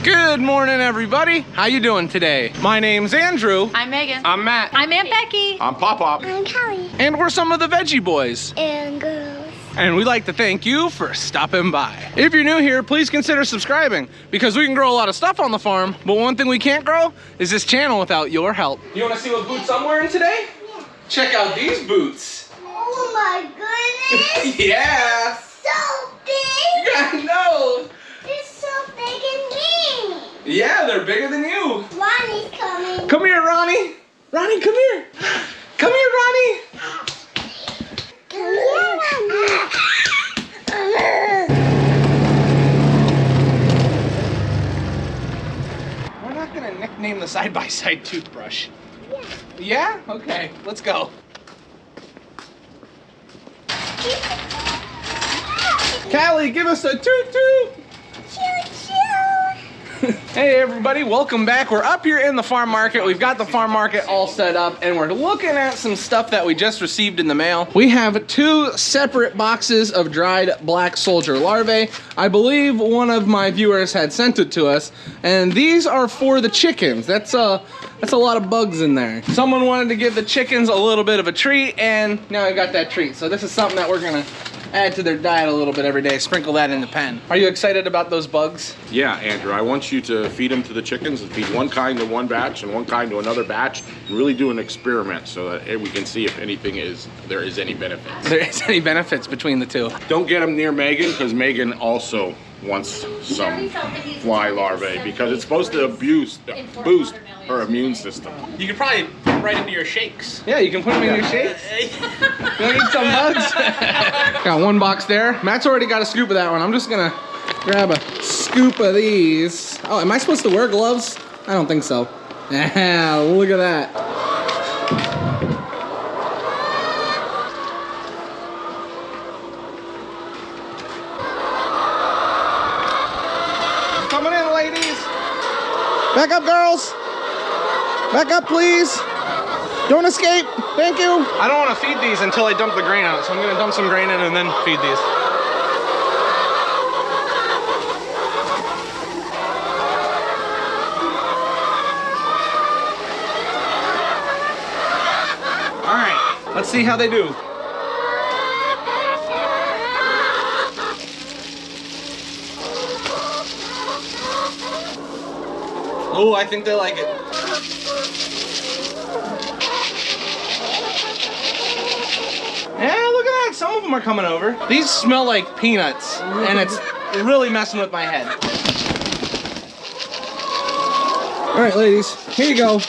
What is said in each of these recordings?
Good morning, everybody. How you doing today? My name's Andrew. I'm Megan. I'm Matt. I'm Aunt Becky. I'm Pop-Pop. I'm Kelly. And we're some of the Veggie Boys. And girls. And we'd like to thank you for stopping by. If you're new here, please consider subscribing because we can grow a lot of stuff on the farm, but one thing we can't grow is this channel without your help. You want to see what boots I'm wearing today? Yeah. Check out these boots. Oh my goodness. Yeah. So big. You gotta know. It's so big and me. Yeah, they're bigger than you. Ronnie's coming. Come here, Ronnie. Ronnie, come here. Come here, Ronnie. Come here, Ronnie. We're not gonna nickname the side-by-side toothbrush. Yeah? Okay, let's go. Callie, give us a toot-toot. Hey everybody, welcome back. We're up here in the farm market. We've got the farm market all set up and we're looking at some stuff that we just received in the mail. We have 2 separate boxes of dried black soldier larvae. I believe one of my viewers had sent it to us, and these are for the chickens. That's a lot of bugs in there. Someone wanted to give the chickens a little bit of a treat, and now I got that treat. So this is something that we're gonna add to their diet a little bit every day, sprinkle that in the pen. Are you excited about those bugs? Yeah, Andrew, I want you to feed them to the chickens and feed one kind to one batch and one kind to another batch and really do an experiment so that we can see if there is any benefits. There is any benefits between the two. Don't get them near Megan because Megan also wants some fly larvae because it's supposed to boost her immune system. You could probably put them right into your shakes. Yeah, you can put them in your shakes. You want to eat some bugs? Got 1 box there. Matt's already got a scoop of that one. I'm just gonna grab a scoop of these. Oh, am I supposed to wear gloves? I don't think so. Yeah, look at that. Coming in, ladies. Back up, girls. Back up, please. Don't escape. Thank you. I don't want to feed these until I dump the grain out, so I'm going to dump some grain in and then feed these. All right, let's see how they do. Oh, I think they like it. Yeah, look at that. Some of them are coming over. These smell like peanuts, and it's really messing with my head. All right, ladies, here you go.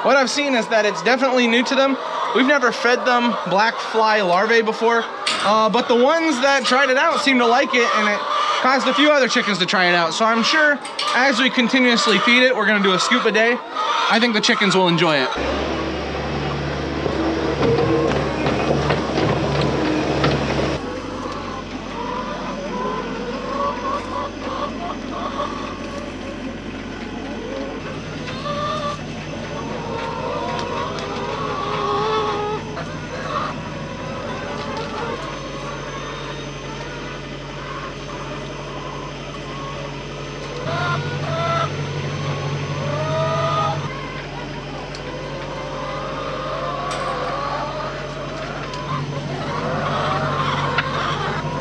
What I've seen is that it's definitely new to them. We've never fed them black fly larvae before, but the ones that tried it out seem to like it, and it caused a few other chickens to try it out. So I'm sure as we continuously feed it, we're gonna do a scoop a day. I think the chickens will enjoy it.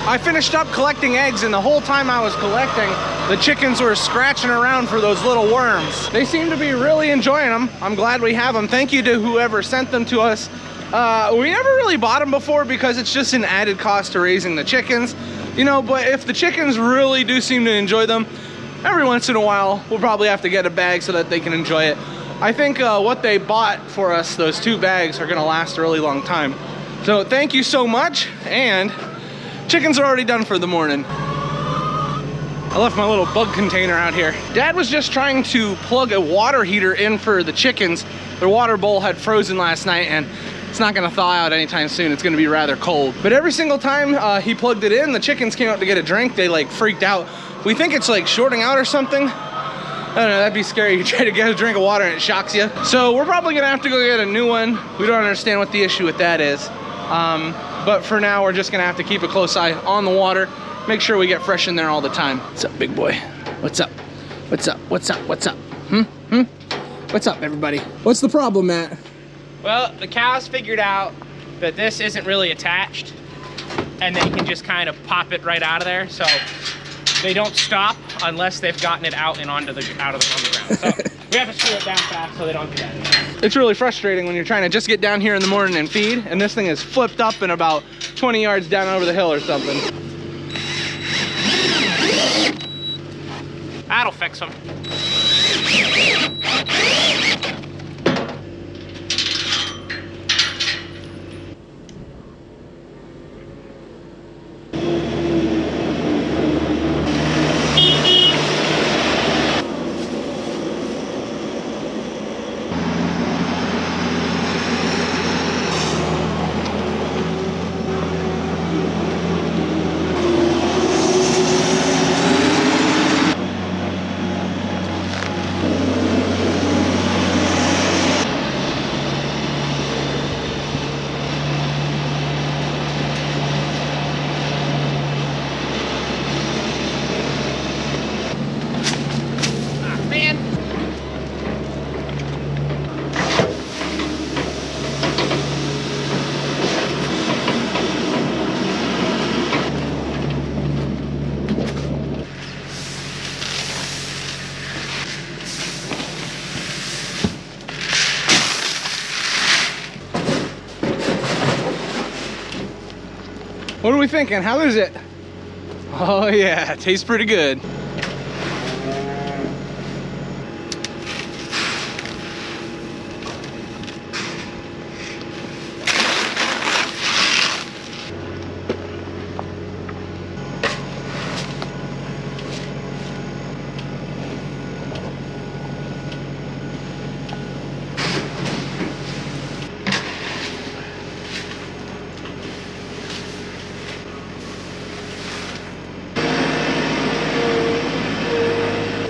I finished up collecting eggs, and the whole time I was collecting, the chickens were scratching around for those little worms. They seem to be really enjoying them. I'm glad we have them. Thank you to whoever sent them to us. We never really bought them before because it's just an added cost to raising the chickens, you know, but if the chickens really do seem to enjoy them, every once in a while, we'll probably have to get a bag so that they can enjoy it. I think what they bought for us, those 2 bags, are gonna last a really long time. So thank you so much, and chickens are already done for the morning. I left my little bug container out here. Dad was just trying to plug a water heater in for the chickens. Their water bowl had frozen last night, and it's not gonna thaw out anytime soon. It's gonna be rather cold. But every single time he plugged it in, the chickens came out to get a drink. They like freaked out. We think it's like shorting out or something. I don't know, that'd be scary. You try to get a drink of water and it shocks you. So we're probably gonna have to go get a new one. We don't understand what the issue with that is. But for now, we're just gonna have to keep a close eye on the water. Make sure we get fresh in there all the time. What's up, big boy? What's up? What's up? What's up? What's up? What's up, everybody? What's the problem, Matt? Well, the cows figured out that this isn't really attached, and they can just kind of pop it right out of there. So they don't stop unless they've gotten it out and on the ground. So we have to screw it down fast so they don't do that. It's really frustrating when you're trying to just get down here in the morning and feed, and this thing is flipped up and about 20 yards down over the hill or something. That'll fix them. What are we thinking? How is it? Oh yeah, it tastes pretty good.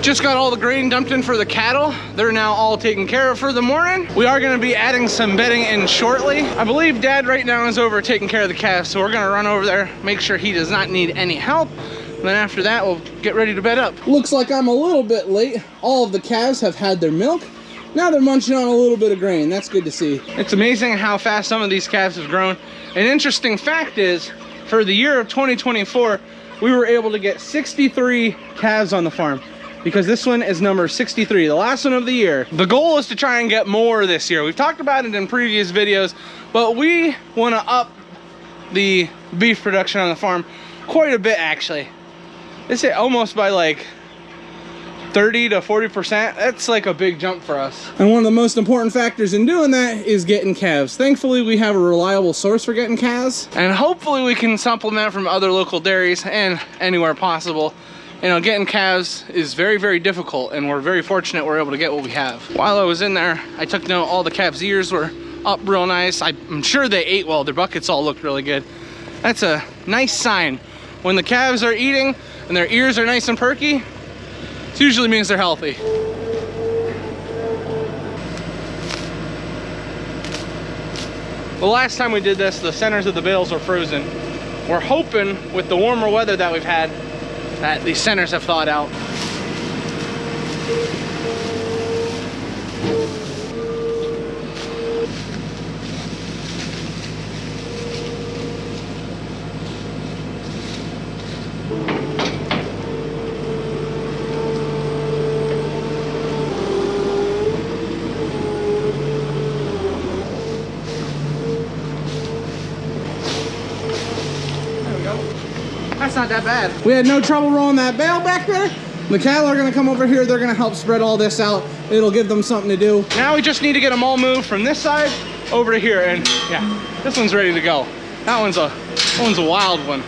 Just got all the grain dumped in for the cattle. They're now all taken care of for the morning. We are gonna be adding some bedding in shortly. I believe Dad right now is over taking care of the calves, so we're gonna run over there, make sure he does not need any help. And then after that, we'll get ready to bed up. Looks like I'm a little bit late. All of the calves have had their milk. Now they're munching on a little bit of grain. That's good to see. It's amazing how fast some of these calves have grown. An interesting fact is, for the year of 2024, we were able to get 63 calves on the farm, because this one is number 63, the last one of the year. The goal is to try and get more this year. We've talked about it in previous videos, but we want to up the beef production on the farm quite a bit, actually. It's almost by like 30 to 40%. That's like a big jump for us. And one of the most important factors in doing that is getting calves. Thankfully, we have a reliable source for getting calves, and hopefully we can supplement from other local dairies and anywhere possible. You know, getting calves is very, very difficult, and we're very fortunate we're able to get what we have. While I was in there, I took note all the calves' ears were up real nice. I'm sure they ate well. Their buckets all looked really good. That's a nice sign. When the calves are eating and their ears are nice and perky, it usually means they're healthy. The last time we did this, the centers of the bales were frozen. We're hoping with the warmer weather that we've had that these centers have thawed out. That's not that bad. We had no trouble rolling that bale back there. The cattle are gonna come over here. They're gonna help spread all this out. It'll give them something to do. Now we just need to get them all moved from this side over to here. And yeah, this one's ready to go. That one's a wild one.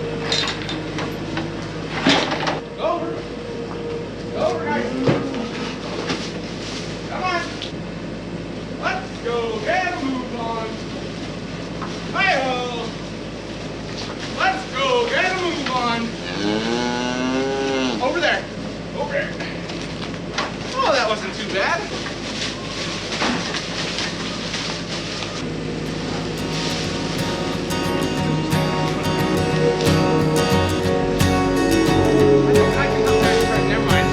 Go over. Go over, guys. Come on. Let's go get a move on. Hi-ho. Let's go get a move on. Over there. Over there. Oh, wasn't too bad. I can help that spread, never mind.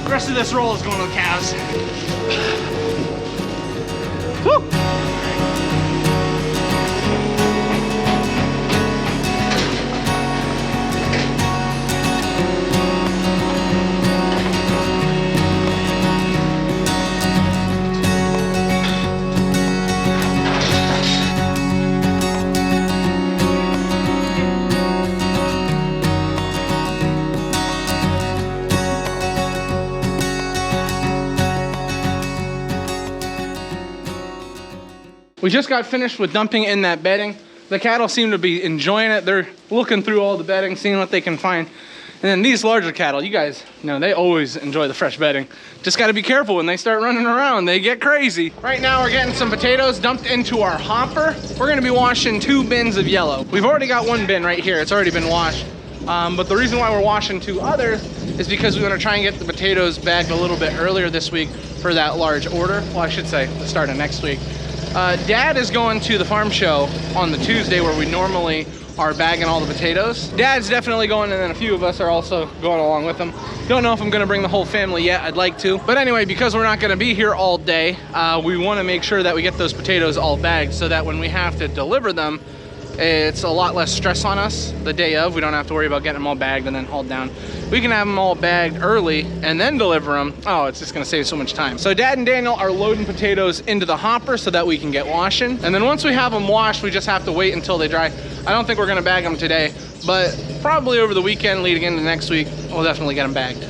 The rest of this roll is going to the cows. Woo! We just got finished with dumping in that bedding. The cattle seem to be enjoying it. They're looking through all the bedding, seeing what they can find. And then these larger cattle, you guys know, they always enjoy the fresh bedding. Just gotta be careful when they start running around, they get crazy. Right now we're getting some potatoes dumped into our hopper. We're gonna be washing 2 bins of yellow. We've already got 1 bin right here, it's already been washed. But the reason why we're washing 2 others is because we wanna try and get the potatoes bagged a little bit earlier this week for that large order. Well, I should say, the start of next week. Dad is going to the farm show on the Tuesday where we normally are bagging all the potatoes. Dad's definitely going, and then a few of us are also going along with him. Don't know if I'm gonna bring the whole family yet, I'd like to. But anyway, because we're not gonna be here all day, we wanna make sure that we get those potatoes all bagged so that when we have to deliver them, it's a lot less stress on us the day of. We don't have to worry about getting them all bagged and then hauled down. We can have them all bagged early and then deliver them. Oh, it's just gonna save so much time. So Dad and Daniel are loading potatoes into the hopper so that we can get washing. And then once we have them washed, we just have to wait until they dry. I don't think we're gonna bag them today, but probably over the weekend leading into next week, we'll definitely get them bagged.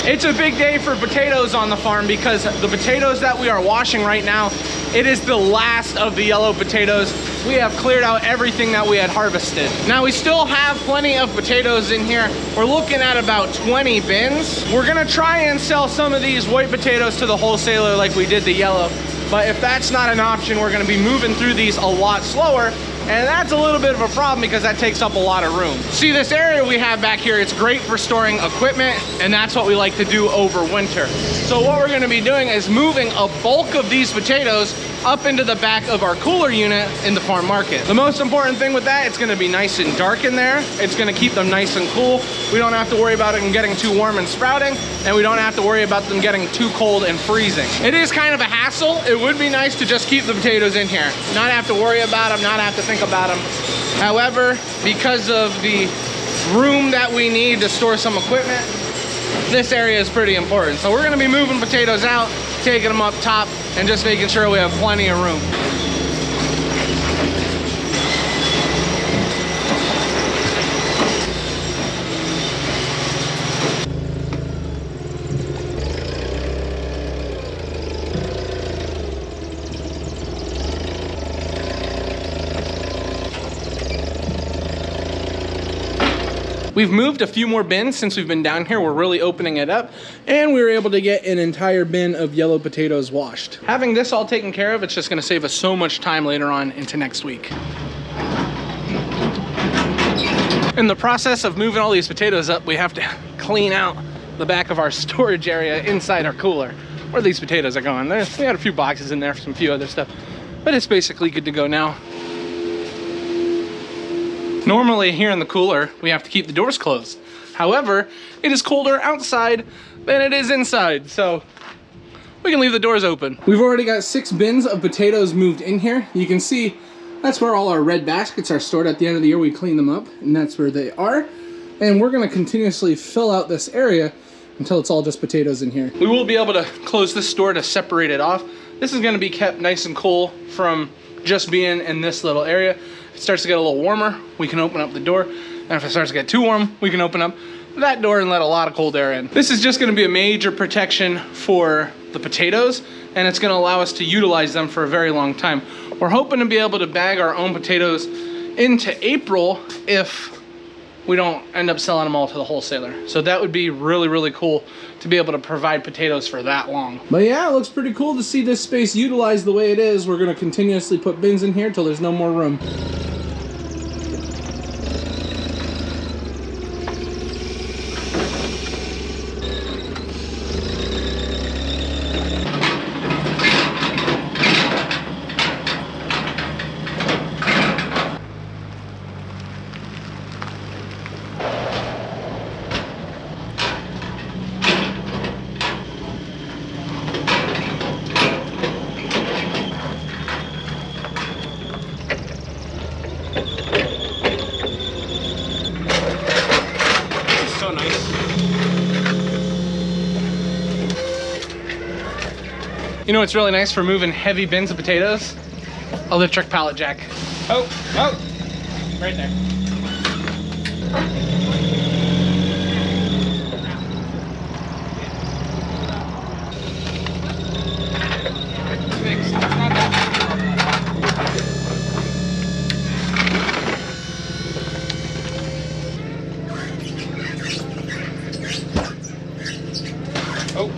It's a big day for potatoes on the farm because the potatoes that we are washing right now, it is the last of the yellow potatoes. We have cleared out everything that we had harvested. Now we still have plenty of potatoes in here. We're looking at about 20 bins. We're gonna try and sell some of these white potatoes to the wholesaler like we did the yellow. But if that's not an option, we're gonna be moving through these a lot slower. And that's a little bit of a problem because that takes up a lot of room. See, this area we have back here, it's great for storing equipment, and that's what we like to do over winter. So what we're gonna be doing is moving a bulk of these potatoes up into the back of our cooler unit in the farm market. The most important thing with that, it's gonna be nice and dark in there. It's gonna keep them nice and cool. We don't have to worry about them getting too warm and sprouting, and we don't have to worry about them getting too cold and freezing. It is kind of a hassle. It would be nice to just keep the potatoes in here, not have to worry about them, not have to think about them. However, because of the room that we need to store some equipment, this area is pretty important. So we're gonna be moving potatoes out, taking them up top, and just making sure we have plenty of room. We've moved a few more bins since we've been down here. We're really opening it up, and we were able to get an entire bin of yellow potatoes washed. Having this all taken care of, it's just gonna save us so much time later on into next week. In the process of moving all these potatoes up, we have to clean out the back of our storage area inside our cooler where these potatoes are going. We had a few boxes in there for some few other stuff, but it's basically good to go now. Normally here in the cooler, we have to keep the doors closed. However, it is colder outside than it is inside, so we can leave the doors open. We've already got 6 bins of potatoes moved in here. You can see that's where all our red baskets are stored. At the end of the year, we clean them up, and that's where they are. And we're gonna continuously fill out this area until it's all just potatoes in here. We will be able to close this door to separate it off. This is gonna be kept nice and cool from just being in this little area. it starts to get a little warmer, we can open up the door. And if it starts to get too warm, we can open up that door and let a lot of cold air in. This is just gonna be a major protection for the potatoes, and it's gonna allow us to utilize them for a very long time. We're hoping to be able to bag our own potatoes into April if we don't end up selling them all to the wholesaler. So that would be really, really cool to be able to provide potatoes for that long. But yeah, it looks pretty cool to see this space utilized the way it is. We're gonna continuously put bins in here until there's no more room. You know what's really nice for moving heavy bins of potatoes? A lift truck pallet jack. Oh, right there. Fixed. It's not that big. Oh.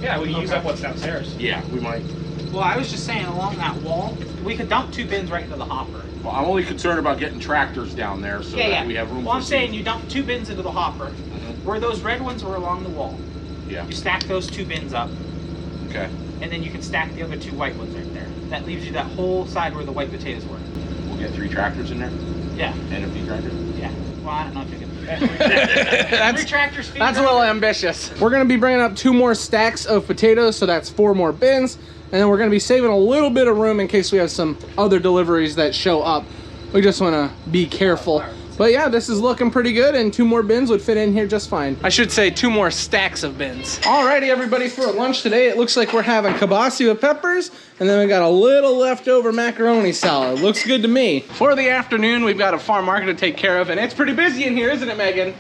Yeah, we can use up what's downstairs. Yeah, we might. Well, I was just saying along that wall, we could dump 2 bins right into the hopper. Well, I'm only concerned about getting tractors down there so that we have room Well, for I'm saying seats. you dump 2 bins into the hopper. Where those red ones were along the wall. Yeah. You stack those 2 bins up, Okay. and then you can stack the other 2 white ones right there. That leaves you that whole side where the white potatoes were. We'll get 3 tractors in there Yeah, and a feed tractor. yeah. Well, I don't know if you can. 3 That's tractors feed a little ambitious. We're gonna be bringing up 2 more stacks of potatoes, so that's 4 more bins. And then we're gonna be saving a little bit of room in case we have some other deliveries that show up. We just wanna be careful. But yeah, this is looking pretty good, and 2 more bins would fit in here just fine. I should say 2 more stacks of bins. Alrighty, everybody, for lunch today, it looks like we're having kielbasa with peppers, and then we got a little leftover macaroni salad. Looks good to me. For the afternoon, we've got a farm market to take care of, and it's pretty busy in here, isn't it, Megan?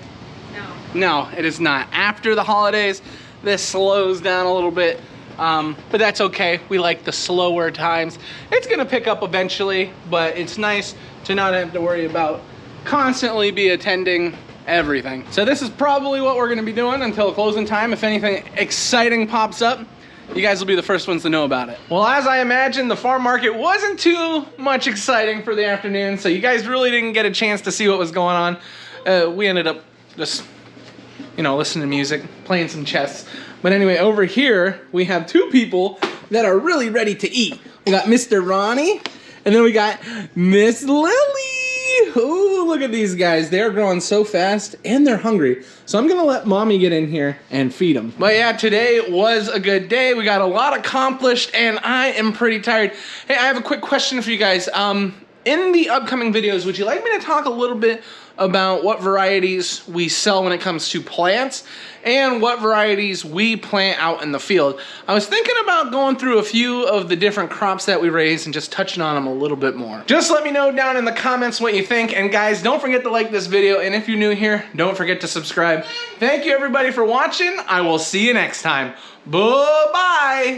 No, it is not. After the holidays, this slows down a little bit, but that's okay. We like the slower times. It's gonna pick up eventually, but it's nice to not have to worry about constantly be attending everything. So this is probably what we're gonna be doing until closing time. If anything exciting pops up, you guys will be the first ones to know about it. Well, as I imagined, the farm market wasn't too much exciting for the afternoon, so you guys really didn't get a chance to see what was going on. We ended up just, you know, listening to music, playing some chess. But anyway, over here, we have 2 people that are really ready to eat. We got Mr. Ronnie, and then we got Miss Lily. Ooh, look at these guys. They're growing so fast, and they're hungry. So I'm gonna let Mommy get in here and feed them. But yeah, today was a good day. We got a lot accomplished, and I am pretty tired. Hey, I have a quick question for you guys. In the upcoming videos, would you like me to talk a little bit about what varieties we sell when it comes to plants and what varieties we plant out in the field? I was thinking about going through a few of the different crops that we raise and just touching on them a little bit more. Just let me know down in the comments what you think, and guys, don't forget to like this video, and if you're new here, don't forget to subscribe. Thank you everybody for watching. I will see you next time. Bye-bye.